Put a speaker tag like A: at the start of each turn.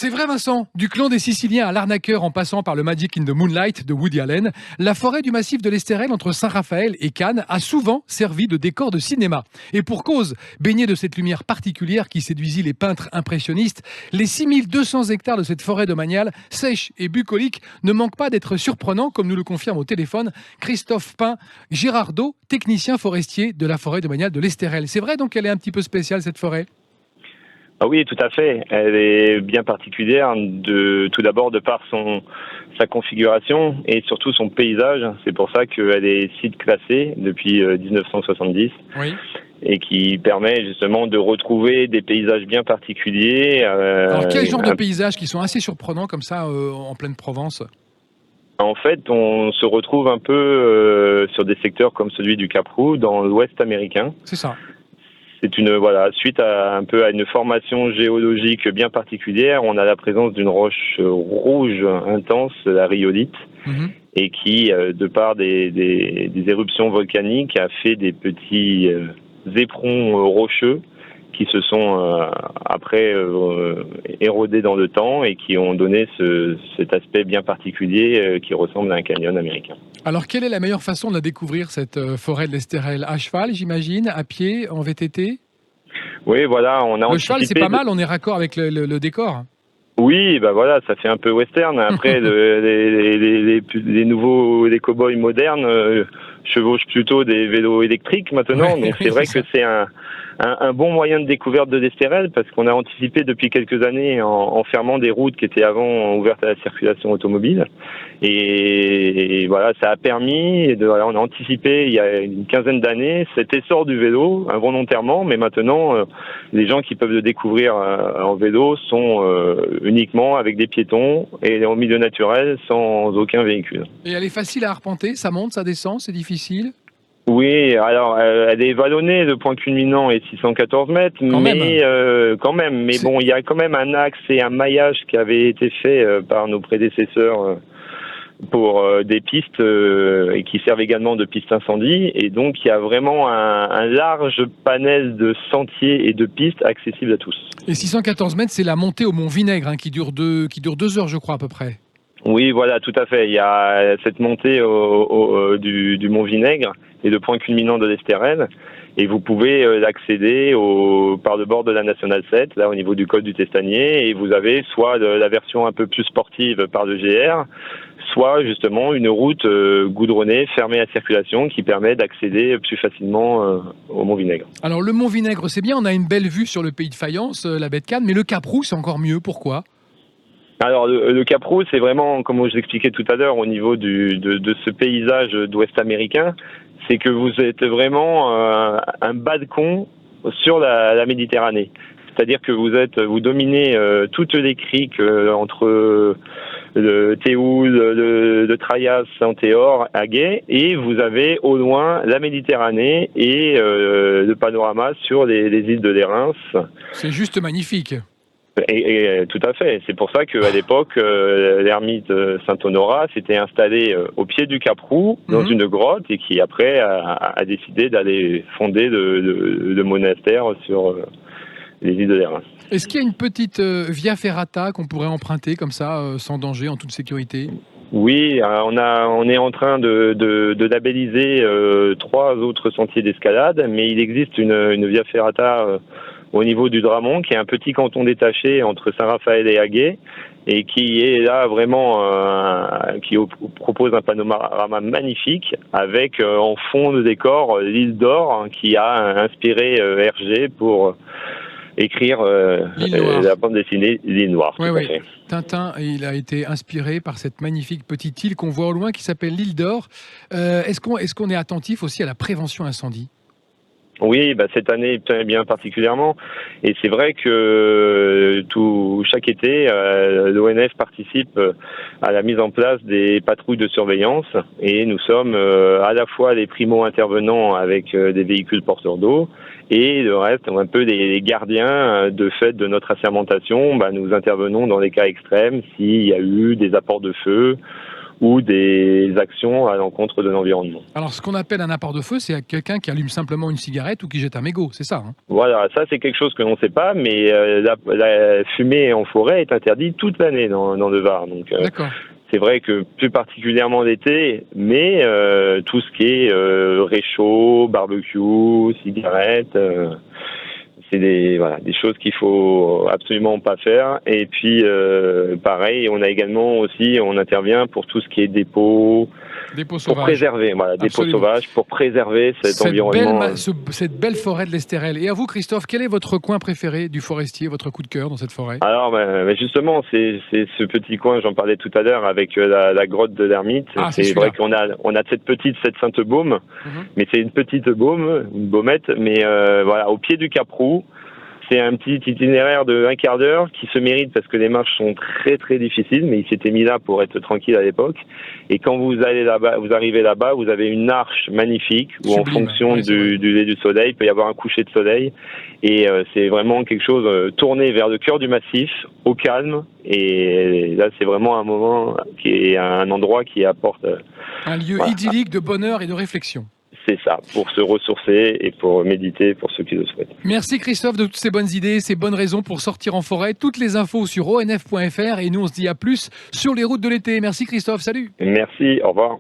A: C'est vrai Vincent, du clan des Siciliens à l'arnaqueur en passant par le Magic in the Moonlight de Woody Allen, la forêt du massif de l'Estérel entre Saint-Raphaël et Cannes a souvent servi de décor de cinéma. Et pour cause, baignée de cette lumière particulière qui séduisit les peintres impressionnistes, les 6200 hectares de cette forêt domaniale, sèche et bucolique, ne manquent pas d'être surprenants, comme nous le confirme au téléphone Christophe Pin Girardot, technicien forestier de la forêt domaniale de l'Estérel. C'est vrai donc qu'elle est un petit peu spéciale cette forêt ?
B: Ah oui, tout à fait. Elle est bien particulière, tout d'abord de par sa configuration et surtout son paysage. C'est pour ça qu'elle est site classé depuis 1970.
A: Oui.
B: Et qui permet justement de retrouver des paysages bien particuliers.
A: Alors quel genre de paysages qui sont assez surprenants comme ça en pleine Provence ?
B: En fait, on se retrouve un peu sur des secteurs comme celui du Cap-Roux dans l'Ouest américain.
A: C'est ça.
B: C'est suite à une formation géologique bien particulière, on a la présence d'une roche rouge intense, la rhyolite, et qui, de par des éruptions volcaniques, a fait des petits éperons rocheux qui se sont après érodés dans le temps et qui ont donné cet aspect bien particulier qui ressemble à un canyon américain.
A: Alors, quelle est la meilleure façon de la découvrir, cette forêt de l'Estérel ? À cheval, j'imagine, à pied, en VTT ? Oui,
B: voilà, on a
A: le cheval, c'est pas mal, on est raccord avec le décor.
B: Oui, bah voilà, ça fait un peu western. Après, les cow-boys modernes chevauchent plutôt des vélos électriques maintenant. Donc c'est vrai que c'est un bon moyen de découverte de l'Estérel parce qu'on a anticipé depuis quelques années en fermant des routes qui étaient avant ouvertes à la circulation automobile. Et voilà, ça a permis, on a anticipé il y a une quinzaine d'années cet essor du vélo, involontairement, mais maintenant, les gens qui peuvent le découvrir en vélo sont uniquement avec des piétons et en milieu naturel sans aucun véhicule.
A: Et elle est facile à arpenter, ça monte, ça descend, c'est difficile ?
B: Oui, alors elle est vallonnée, le point culminant est 614 mètres, quand même. Mais bon, il y a quand même un axe et un maillage qui avait été fait par nos prédécesseurs pour des pistes et qui servent également de pistes incendie. Et donc, il y a vraiment un large panel de sentiers et de pistes accessibles à tous.
A: Et 614 mètres, c'est la montée au Mont Vinaigre qui dure 2 heures, je crois, à peu près.
B: Oui, voilà, tout à fait. Il y a cette montée du Mont Vinaigre et le point culminant de l'Estérel. Et vous pouvez l'accéder par le bord de la Nationale 7, là au niveau du col du Testanier. Et vous avez soit la version un peu plus sportive par le GR, soit justement une route goudronnée, fermée à circulation, qui permet d'accéder plus facilement au Mont Vinaigre.
A: Alors le Mont Vinaigre, c'est bien, on a une belle vue sur le pays de Fayence, la baie de Cannes, mais le Cap-Roux, c'est encore mieux. Pourquoi ?
B: Alors le Cap-Roux, c'est vraiment, comme je l'expliquais tout à l'heure, au niveau de ce paysage d'Ouest américain, c'est que vous êtes vraiment un balcon sur la Méditerranée. C'est-à-dire que vous dominez toutes les criques entre le Théoul, le Traias, Saint-Théor, Aguet, et vous avez au loin la Méditerranée et le panorama sur les îles de Lérins.
A: C'est juste magnifique.
B: Et tout à fait. C'est pour ça qu'à l'époque, l'ermite Saint-Honorat s'était installé au pied du Cap-Roux, dans une grotte, et qui après a décidé d'aller fonder le monastère sur les îles de Lérins.
A: Est-ce qu'il y a une petite via ferrata qu'on pourrait emprunter comme ça, sans danger, en toute sécurité ?
B: Oui, on est en train de labelliser 3 autres sentiers d'escalade, mais il existe une via ferrata au niveau du Dramont, qui est un petit canton détaché entre Saint-Raphaël et Aguet, et qui est là vraiment, qui propose un panorama magnifique, avec en fond de décor l'île d'Or, qui a inspiré Hergé pour écrire la bande dessinée L'île Noire.
A: Oui. Tintin, il a été inspiré par cette magnifique petite île qu'on voit au loin, qui s'appelle l'île d'Or. Est-ce qu'on est attentif aussi à la prévention incendie ?
B: Oui, cette année bien particulièrement, et c'est vrai que chaque été, l'ONF participe à la mise en place des patrouilles de surveillance, et nous sommes à la fois les primo-intervenants avec des véhicules porteurs d'eau, et le reste, un peu les gardiens de fait de notre assermentation. Nous intervenons dans les cas extrêmes s'il y a eu des apports de feu ou des actions à l'encontre de l'environnement.
A: Alors, ce qu'on appelle un apport de feu, c'est quelqu'un qui allume simplement une cigarette ou qui jette un mégot, c'est ça, hein?
B: Voilà, ça c'est quelque chose que l'on ne sait pas, mais la fumée en forêt est interdite toute l'année dans le Var. Donc
A: D'accord.
B: c'est vrai que plus particulièrement l'été, mais tout ce qui est réchaud, barbecue, cigarette, c'est des choses qu'il faut absolument pas faire. Et puis pareil, on intervient pour tout ce qui est dépôt
A: Dépôt
B: pour
A: sauvage.
B: préserver, dépôt
A: Absolument.
B: sauvage pour préserver cet environnement.
A: Cette belle forêt de l'Estérel. Et à vous, Christophe, quel est votre coin préféré du forestier, votre coup de cœur dans cette forêt?
B: Alors, justement, c'est ce petit coin, j'en parlais tout à l'heure, avec la grotte de l'Ermite.
A: Ah,
B: c'est vrai qu'on a cette Sainte-Baume, mais c'est une petite baume, une baumette, mais au pied du Cap Roux. C'est un petit itinéraire de 1 quart d'heure qui se mérite parce que les marches sont très très difficiles, mais il s'était mis là pour être tranquille à l'époque. Et quand vous arrivez là-bas, vous avez une arche magnifique où
A: Sublime.
B: en fonction
A: Ouais,
B: du lever du soleil, il peut y avoir un coucher de soleil. Et c'est vraiment quelque chose tourné vers le cœur du massif, au calme. Et là, c'est vraiment un moment qui est un endroit qui apporte...
A: Un lieu idyllique de bonheur et de réflexion.
B: C'est ça, pour se ressourcer et pour méditer pour ceux qui le souhaitent.
A: Merci Christophe de toutes ces bonnes idées, ces bonnes raisons pour sortir en forêt. Toutes les infos sur onf.fr et nous on se dit à plus sur les routes de l'été. Merci Christophe, salut.
B: Merci, au revoir.